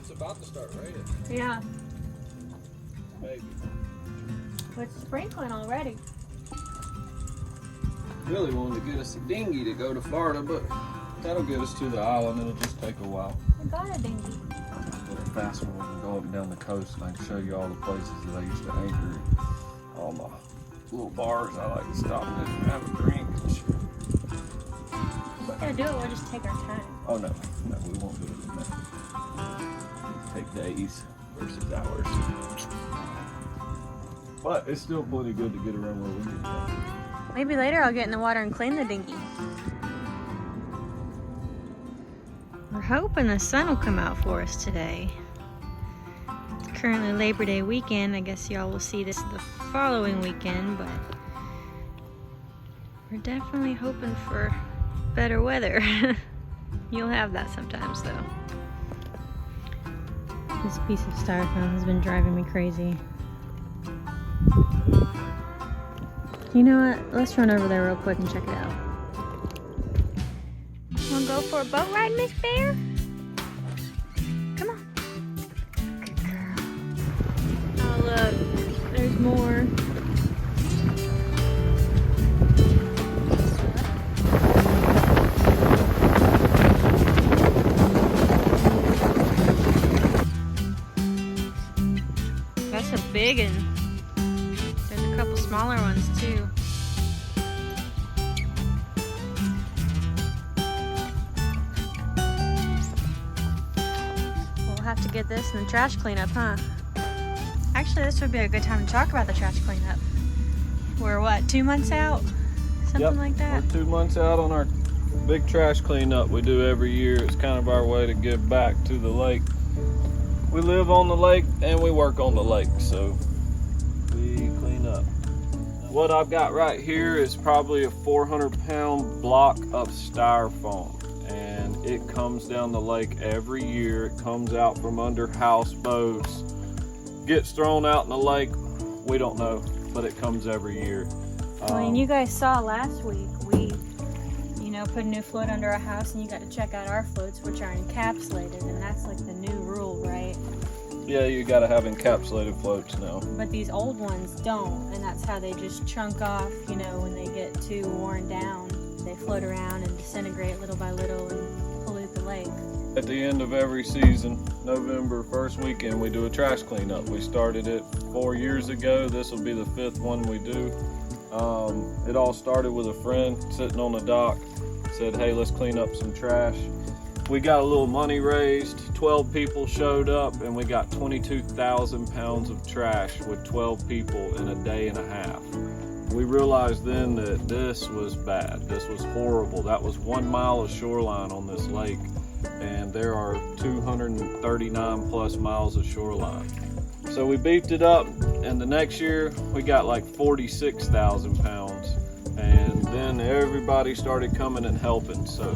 It's about to start raining. Yeah. Maybe. But it's sprinkling already. Really wanted to get us a dinghy to go to Florida, but that'll get us to the island. It'll just take a while. I got a dinghy. But a fast one, we can go up and down the coast and I can show you all the places that I used to anchor. All my little bars I like to stop at and have a drink and shit. We're gonna do it, we'll just take our time. Oh no, we won't do it in that. Take days versus hours. But it's still plenty good to get around where we need to go. Maybe later I'll get in the water and clean the dinghy. We're hoping the sun will come out for us today. It's currently Labor Day weekend. I guess y'all will see this the following weekend, but we're definitely hoping for better weather. You'll have that sometimes though. This piece of styrofoam has been driving me crazy. You know what? Let's run over there real quick and check it out. Wanna go for a boat ride, Miss Bear? Come on. Good girl. Oh look, there's more. That's a big one. There's a couple smaller ones too. We'll have to get this in the trash cleanup, huh? Actually, this would be a good time to talk about the trash cleanup. We're what, 2 months out? Something like that? We're 2 months out on our big trash cleanup we do every year. It's kind of our way to give back to the lake. We live on the lake and we work on the lake, so we clean up. What I've got right here is probably a 400-pound block of styrofoam, and it comes down the lake every year. It comes out from under houseboats, gets thrown out in the lake. We don't know, but it comes every year. Well, and you guys saw last week, we, put a new float under our house, and you got to check out our floats, which are encapsulated, and that's like the new rule, right? Yeah, you gotta have encapsulated floats now. But these old ones don't, and that's how they just chunk off, when they get too worn down. They float around and disintegrate little by little and pollute the lake. At the end of every season, November 1st weekend, we do a trash cleanup. We started it 4 years ago. This will be the 5th one we do. It all started with a friend sitting on the dock, said, hey, let's clean up some trash. We got a little money raised, 12 people showed up, and we got 22,000 pounds of trash with 12 people in a day and a half. We realized then that this was bad. This was horrible. That was 1 mile of shoreline on this lake, and there are 239 plus miles of shoreline. So we beefed it up, and the next year we got like 46,000 pounds, and then everybody started coming and helping. So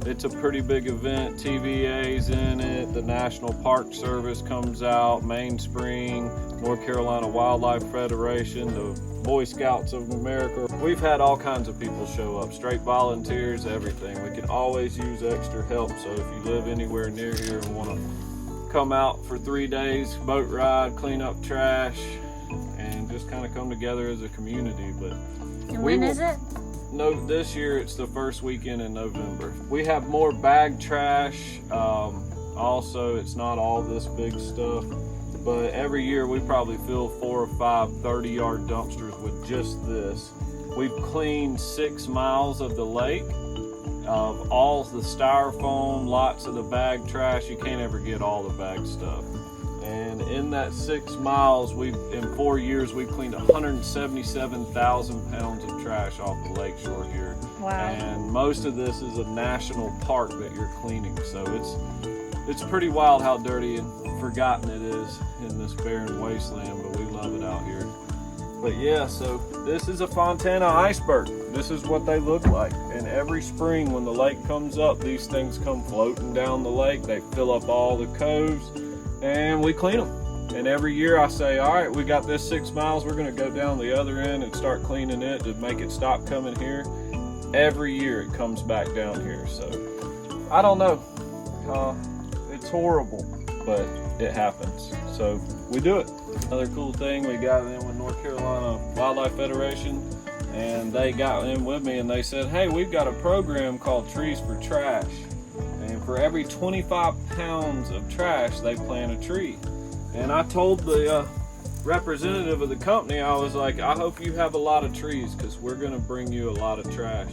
it's a pretty big event. TVA's in it, the National Park Service comes out, Mainspring, North Carolina Wildlife Federation, the Boy Scouts of America. We've had all kinds of people show up, straight volunteers, everything. We can always use extra help, so if you live anywhere near here and want to come out for 3 days, boat ride, clean up trash, and just kind of come together as a community. But and when is it? No, this year it's the first weekend in November. We have more bag trash. Also, it's not all this big stuff, but every year we probably fill 4 or 5 30-yard dumpsters with just this. We've cleaned 6 miles of the lake, of all the styrofoam, lots of the bag trash. You can't ever get all the bag stuff. And in that 6 miles, in 4 years, we've cleaned 177,000 pounds of trash off the lakeshore here. Wow. And most of this is a national park that you're cleaning. So it's pretty wild how dirty and forgotten it is in this barren wasteland, but we love it out here. But yeah, so this is a Fontana iceberg. This is what they look like. And every spring when the lake comes up, these things come floating down the lake. They fill up all the coves, and we clean them. And every year I say, all right, we got this 6 miles, we're gonna go down the other end and start cleaning it to make it stop coming here. Every year it comes back down here. So I don't know, it's horrible. but it happens. So we do it. Another cool thing, we got in with North Carolina Wildlife Federation, and they got in with me and they said, hey, we've got a program called Trees for Trash. And for every 25 pounds of trash, they plant a tree. And I told the representative of the company, I was like, I hope you have a lot of trees because we're going to bring you a lot of trash.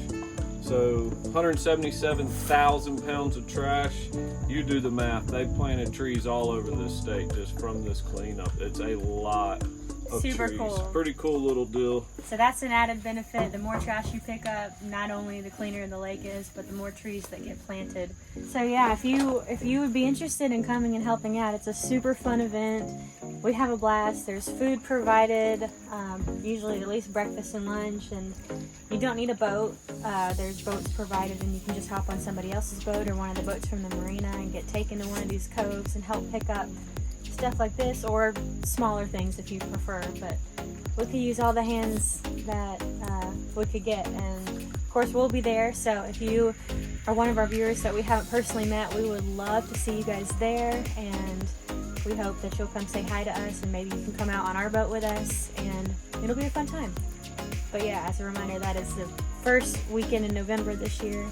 So 177,000 pounds of trash, you do the math. They've planted trees all over this state just from this cleanup. It's a lot of Super trees. cool. Pretty cool little deal. So that's an added benefit. The more trash you pick up, not only the cleaner the lake is, but the more trees that get planted. So yeah, if you would be interested in coming and helping out, it's a super fun event. We have a blast. There's food provided, usually at least breakfast and lunch, and you don't need a boat. There's boats provided, and you can just hop on somebody else's boat or one of the boats from the marina and get taken to one of these coves and help pick up stuff like this, or smaller things if you prefer. But we could use all the hands that we could get, and of course we'll be there. So if you are one of our viewers that we haven't personally met, we would love to see you guys there, and we hope that you'll come say hi to us, and maybe you can come out on our boat with us, and it'll be a fun time. But yeah, as a reminder, that is the first weekend in November this year.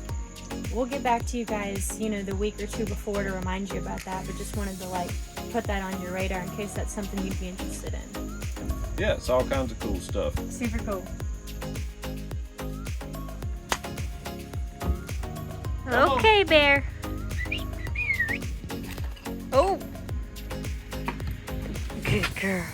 We'll get back to you guys, you know, the week or two before to remind you about that, but just wanted to like put that on your radar in case that's something you'd be interested in. Yeah, it's all kinds of cool stuff. Super cool. Okay, bear. Oh. Good girl.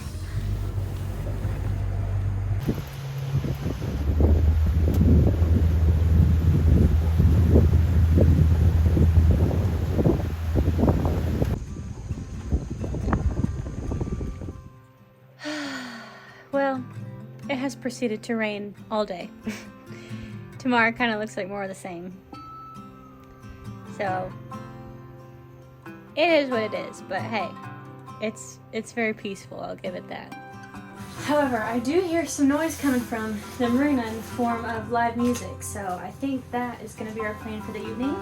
Well, it has proceeded to rain all day. Tomorrow kind of looks like more of the same. So, it is what it is, but hey, it's very peaceful, I'll give it that. However, I do hear some noise coming from the marina in the form of live music, so I think that is going to be our plan for the evening.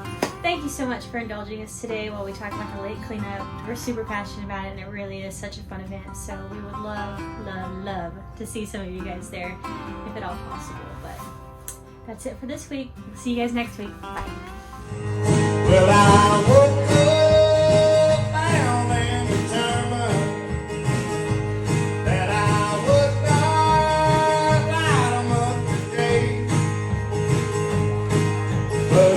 Thank you so much for indulging us today while we talk about the lake cleanup. We're super passionate about it, and it really is such a fun event, so we would love, love, love to see some of you guys there, if at all possible. But that's it for this week. See you guys next week. Bye. Well, I woke up bound and determined that I would not light 'em up today. But